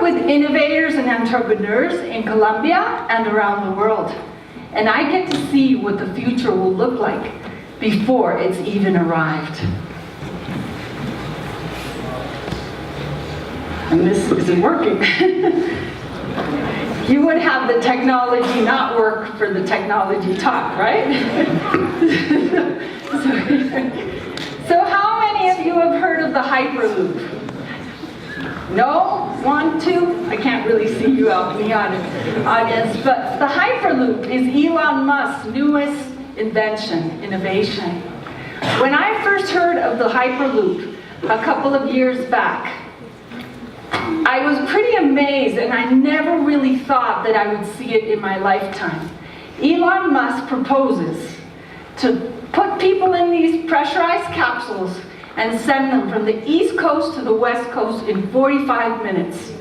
with innovators and entrepreneurs in Colombia and around the world. And I get to see what the future will look like before it's even arrived. And this isn't working. You would have the technology not work for the technology talk, right? So how many of you have heard of the Hyperloop? No? 1, 2? I can't really see you out in the audience, but the Hyperloop is Elon Musk's newest invention, innovation. When I first heard of the Hyperloop a couple of years back, I was pretty amazed, and I never really thought that I would see it in my lifetime. Elon Musk proposes to put people in these pressurized capsules and send them from the East Coast to the West Coast in 45 minutes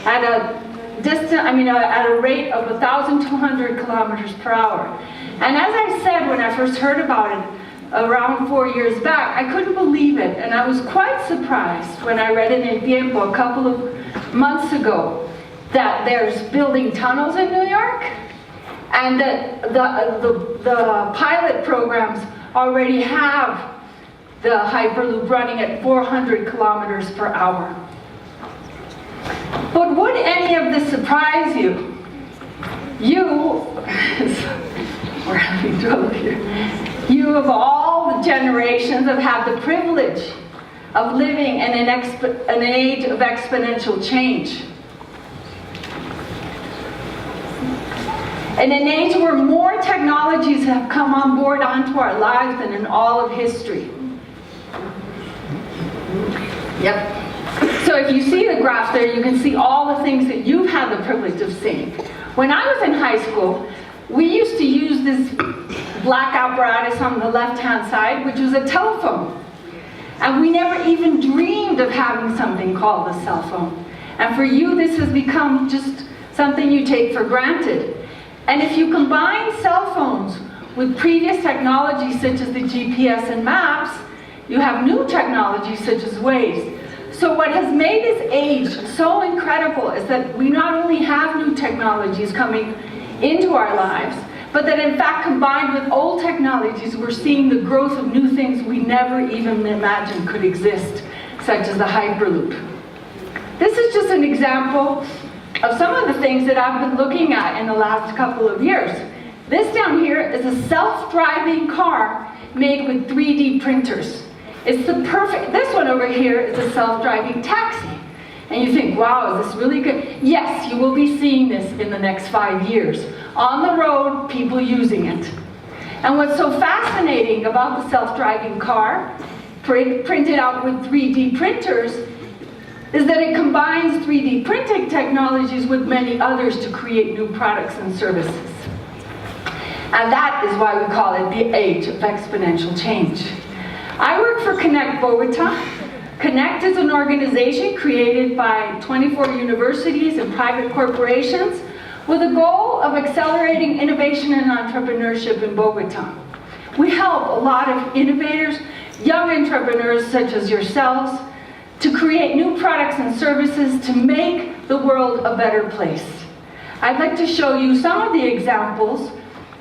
at a at a rate of 1,200 kilometers per hour. And as I said when I first heard about it around 4 years back, I couldn't believe it, and I was quite surprised when I read it in Tiempo a couple of months ago that there's building tunnels in New York, and that the pilot programs already have the Hyperloop running at 400 kilometers per hour. But would any of this surprise you? We're having trouble here. You of all the generations have had the privilege of living in an age of exponential change. In an age where more technologies have come on board onto our lives than in all of history. Yep. So if you see the graph there, you can see all the things that you've had the privilege of seeing. When I was in high school, we used to use this black apparatus on the left-hand side, which was a telephone. And we never even dreamed of having something called a cell phone. And for you, this has become just something you take for granted. And if you combine cell phones with previous technologies such as the GPS and maps, you have new technologies such as Waze. So what has made this age so incredible is that we not only have new technologies coming into our lives, but that in fact combined with old technologies, we're seeing the growth of new things we never even imagined could exist, such as the Hyperloop. This is just an example of some of the things that I've been looking at in the last couple of years. This down here is a self-driving car made with 3D printers. It's the perfect, this one over here is a self-driving taxi. And you think, wow, is this really good? Yes, you will be seeing this in the next 5 years. On the road, people using it. And what's so fascinating about the self-driving car, printed out with 3D printers, is that it combines 3D printing technologies with many others to create new products and services. And that is why we call it the age of exponential change. I work for Connect Bogota. Connect is an organization created by 24 universities and private corporations with a goal of accelerating innovation and entrepreneurship in Bogota. We help a lot of innovators, young entrepreneurs such as yourselves, to create new products and services to make the world a better place. I'd like to show you some of the examples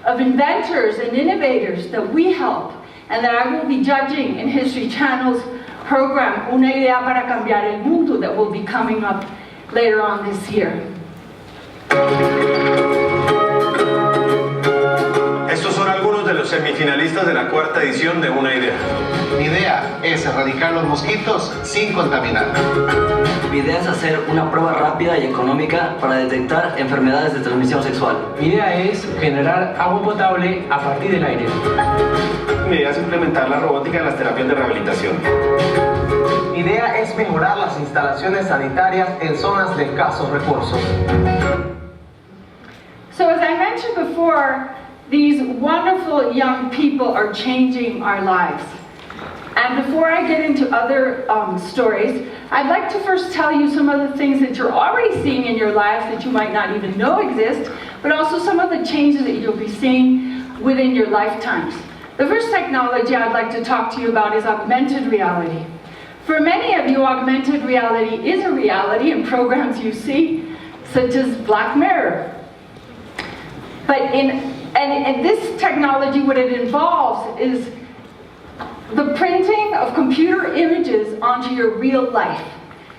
of inventors and innovators that we help and that I will be judging in History Channel's program, Una Idea para Cambiar el Mundo, that will be coming up later on this year. Estos son algunos de los semifinalistas de la cuarta edición de Una Idea. Mi idea es erradicar los mosquitos sin contaminar. Mi idea es hacer una prueba rápida y económica para detectar enfermedades de transmisión sexual. Mi idea es generar agua potable a partir del aire. Mi idea es implementar la robótica en las terapias de rehabilitación. Mi idea es mejorar las instalaciones sanitarias en zonas de escasos recursos. So as I mentioned before, these wonderful young people are changing our lives. And before I get into other stories, I'd like to first tell you some of the things that you're already seeing in your lives that you might not even know exist, but also some of the changes that you'll be seeing within your lifetimes. The first technology I'd like to talk to you about is augmented reality. For many of you, augmented reality is a reality in programs you see, such as Black Mirror. But and this technology, what it involves is the printing of computer images onto your real life.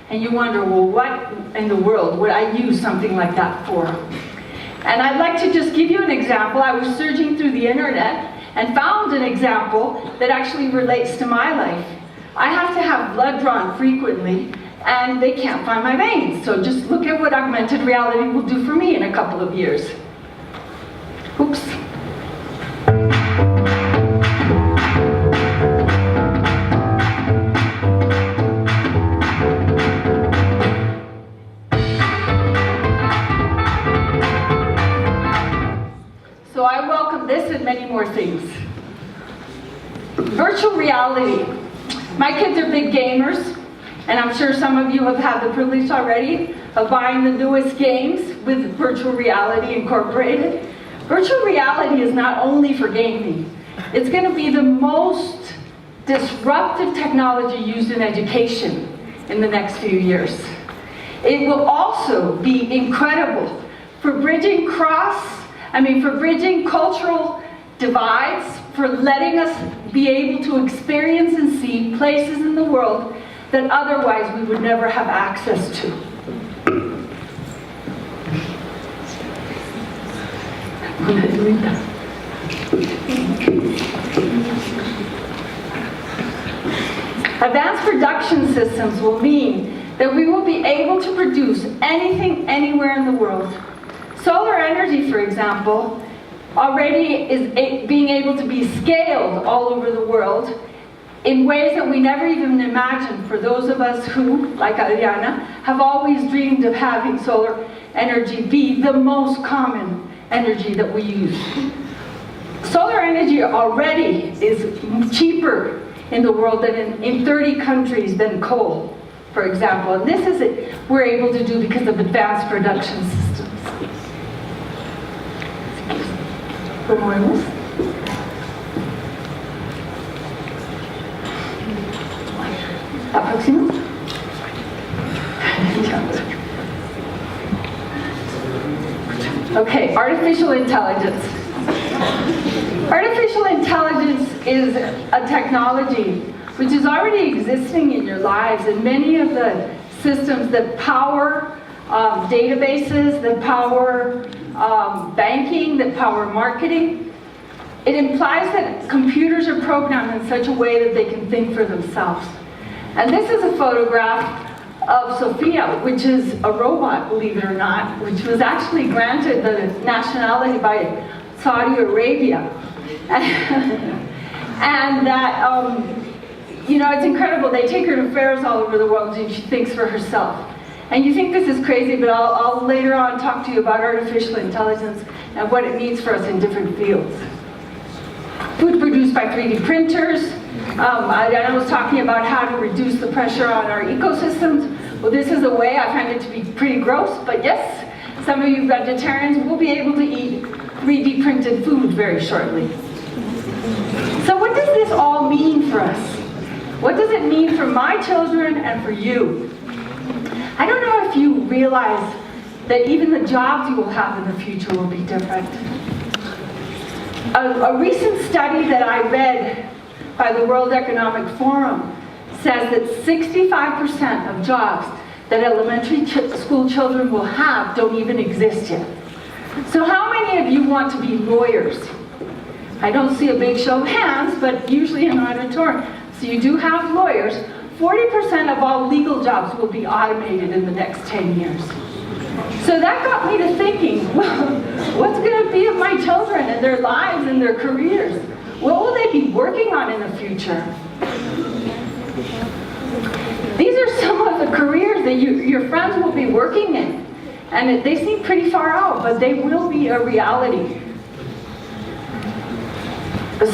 And you wonder, well, what in the world would I use something like that for? And I'd like to just give you an example. I was searching through the internet and found an example that actually relates to my life. I have to have blood drawn frequently, and they can't find my veins. So just look at what augmented reality will do for me in a couple of years. Oops. So I welcome this and many more things. Virtual reality. My kids are big gamers, and I'm sure some of you have had the privilege already of buying the newest games with virtual reality incorporated. Virtual reality is not only for gaming. It's going to be the most disruptive technology used in education in the next few years. It will also be incredible for bridging cultural divides, for letting us be able to experience and see places in the world that otherwise we would never have access to. Advanced production systems will mean that we will be able to produce anything, anywhere in the world. Solar energy, for example, already is being able to be scaled all over the world in ways that we never even imagined for those of us who, like Adriana, have always dreamed of having solar energy be the most common energy that we use. Solar energy already is cheaper in the world than in 30 countries than coal, for example. And this is it we're able to do because of advanced production systems. Okay, artificial intelligence. Artificial intelligence is a technology which is already existing in your lives, and many of the systems that power databases, that power banking, that power marketing, it implies that computers are programmed in such a way that they can think for themselves. And this is a photograph of Sophia, which is a robot, believe it or not, which was actually granted the nationality by Saudi Arabia. And that, you know, it's incredible. They take her to fairs all over the world and she thinks for herself. And you think this is crazy, but I'll later on talk to you about artificial intelligence and what it means for us in different fields. Food produced by 3D printers. I was talking about how to reduce the pressure on our ecosystems. Well, this is a way. I find it to be pretty gross, but yes, some of you vegetarians will be able to eat 3D printed food very shortly. So what does this all mean for us? What does it mean for my children and for you? I don't know if you realize that even the jobs you will have in the future will be different. A recent study that I read by the World Economic Forum says that 65% of jobs that elementary school children will have don't even exist yet. So how many of you want to be lawyers? I don't see a big show of hands, but usually in an auditorium. So you do have lawyers. 40% of all legal jobs will be automated in the next 10 years. So that got me to thinking, well, what's going to be of my children and their lives and their careers? What will they be working on in the future? These are some of the careers that your friends will be working in. And they seem pretty far out, but they will be a reality.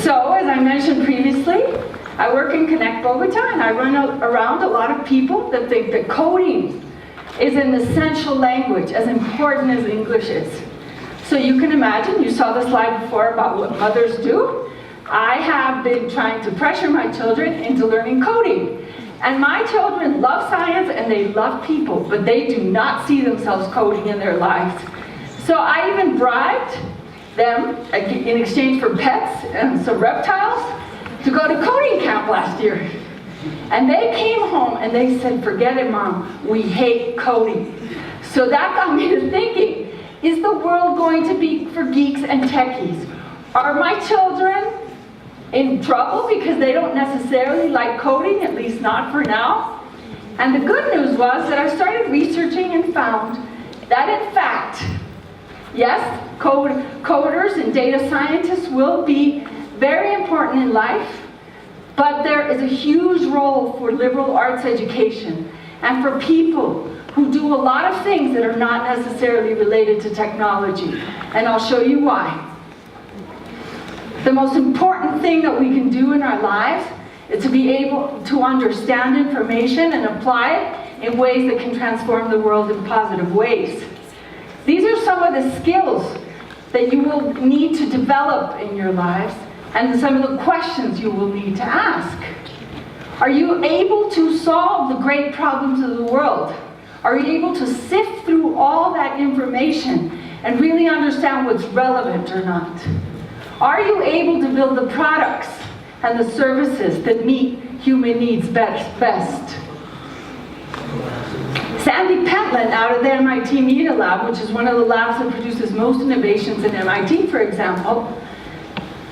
So, as I mentioned previously, I work in Connect Bogota, and I run around a lot of people that think that coding is an essential language, as important as English is. So you can imagine, you saw the slide before about what mothers do. I have been trying to pressure my children into learning coding. And my children love science and they love people, but they do not see themselves coding in their lives. So I even bribed them in exchange for pets and some reptiles to go to coding camp last year. And they came home and they said, forget it, Mom, we hate coding. So that got me to thinking, is the world going to be for geeks and techies? Are my children in trouble because they don't necessarily like coding, at least not for now? And the good news was that I started researching and found that in fact, yes, coders and data scientists will be very important in life, but there is a huge role for liberal arts education and for people who do a lot of things that are not necessarily related to technology. And I'll show you why. The most important thing that we can do in our lives is to be able to understand information and apply it in ways that can transform the world in positive ways. These are some of the skills that you will need to develop in your lives and some of the questions you will need to ask. Are you able to solve the great problems of the world? Are you able to sift through all that information and really understand what's relevant or not? Are you able to build the products and the services that meet human needs best? Sandy Pentland out of the MIT Media Lab, which is one of the labs that produces most innovations in MIT, for example,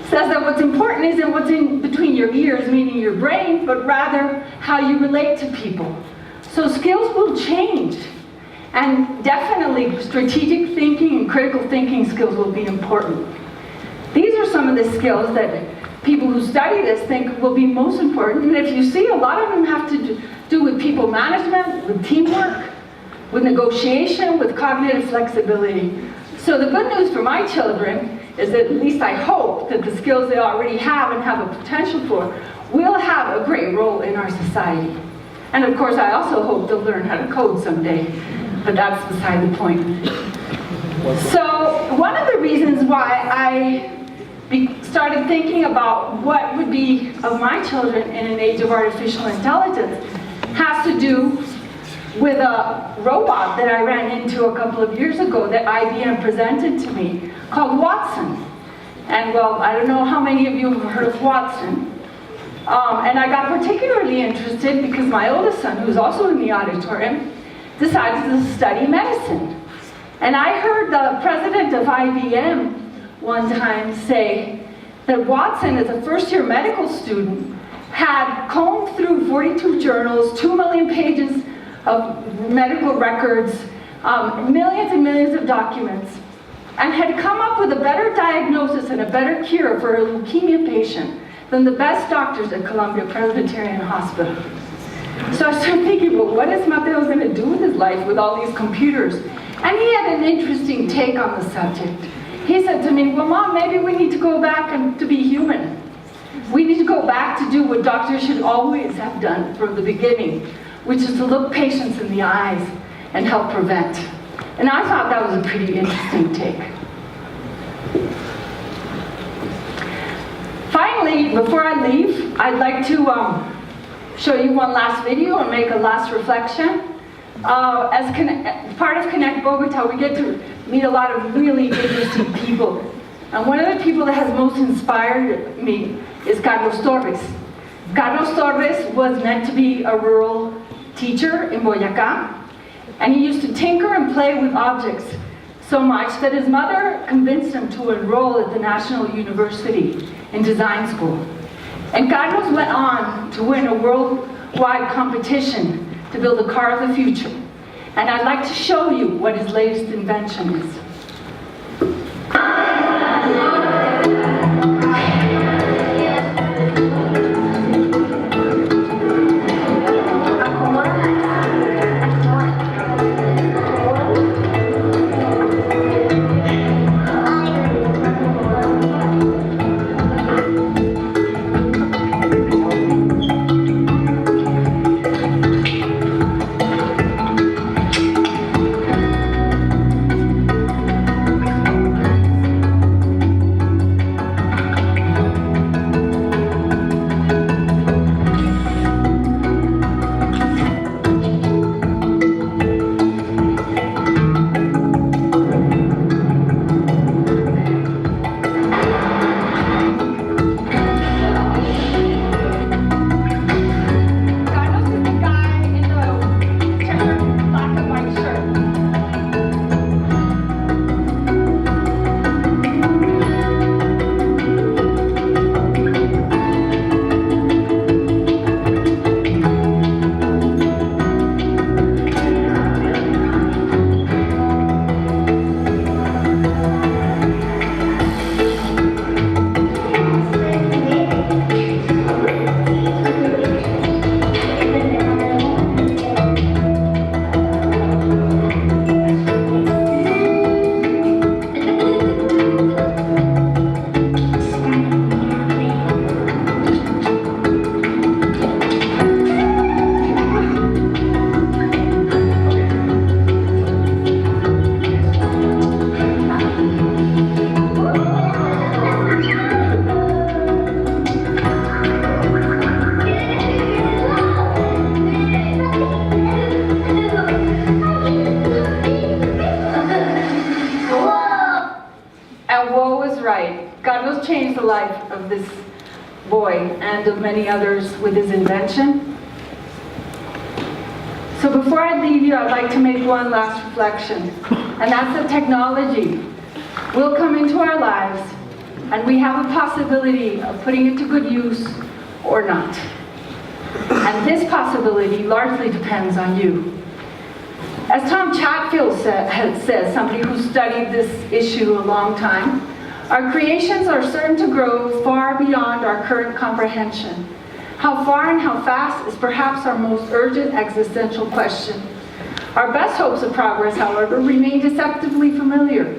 says that what's important isn't what's in between your ears, meaning your brain, but rather how you relate to people. So skills will change. And definitely strategic thinking and critical thinking skills will be important. These are some of the skills that people who study this think will be most important. And if you see, a lot of them have to do with people management, with teamwork, with negotiation, with cognitive flexibility. So the good news for my children is that, at least I hope, that the skills they already have and have a potential for will have a great role in our society. And of course, I also hope they'll learn how to code someday, but that's beside the point. So one of the reasons why I started thinking about what would be of my children in an age of artificial intelligence has to do with a robot that I ran into a couple of years ago that IBM presented to me called Watson. And well, I don't know how many of you have heard of Watson. And I got particularly interested because my oldest son, who's also in the auditorium, decided to study medicine. And I heard the president of IBM one time say that Watson, as a first-year medical student, had combed through 42 journals, 2 million pages of medical records, millions and millions of documents, and had come up with a better diagnosis and a better cure for a leukemia patient than the best doctors at Columbia Presbyterian Hospital. So I started thinking, well, what is Mateo going to do with his life with all these computers? And he had an interesting take on the subject. He said to me, well, Mom, maybe we need to go back and to be human. We need to go back to do what doctors should always have done from the beginning, which is to look patients in the eyes and help prevent. And I thought that was a pretty interesting take. Finally, before I leave, I'd like to show you one last video and make a last reflection. As part of Connect Bogota, we get to meet a lot of really interesting people. And one of the people that has most inspired me is Carlos Torres. Carlos Torres was meant to be a rural teacher in Boyacá, and he used to tinker and play with objects so much that his mother convinced him to enroll at the National University in design school. And Carlos went on to win a worldwide competition to build a car of the future. And I'd like to show you what his latest invention is. boy and of many others with his invention. So before I leave you, I'd like to make one last reflection, and that's that technology will come into our lives, and we have a possibility of putting it to good use or not. And this possibility largely depends on you. As Tom Chatfield says, somebody who studied this issue a long time, our creations are certain to grow far beyond our current comprehension. How far and how fast is perhaps our most urgent existential question. Our best hopes of progress, however, remain deceptively familiar.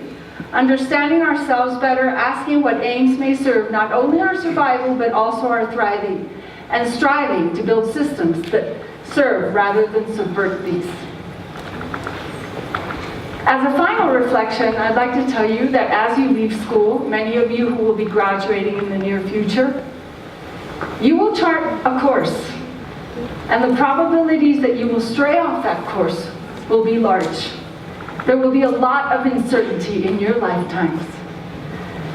Understanding ourselves better, asking what aims may serve not only our survival but also our thriving, and striving to build systems that serve rather than subvert these. As a final reflection, I'd like to tell you that as you leave school, many of you who will be graduating in the near future, you will chart a course, and the probabilities that you will stray off that course will be large. There will be a lot of uncertainty in your lifetimes.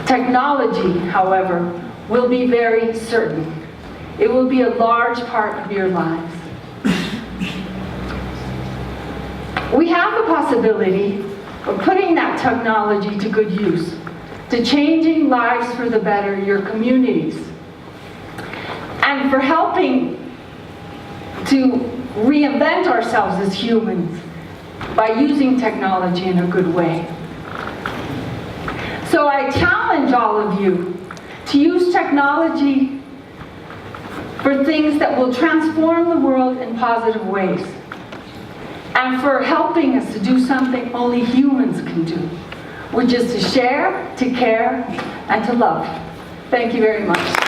Technology, however, will be very certain. It will be a large part of your lives. We have the possibility of putting that technology to good use, to changing lives for the better, your communities, and for helping to reinvent ourselves as humans by using technology in a good way. So I challenge all of you to use technology for things that will transform the world in positive ways, and for helping us to do something only humans can do, which is to share, to care, and to love. Thank you very much.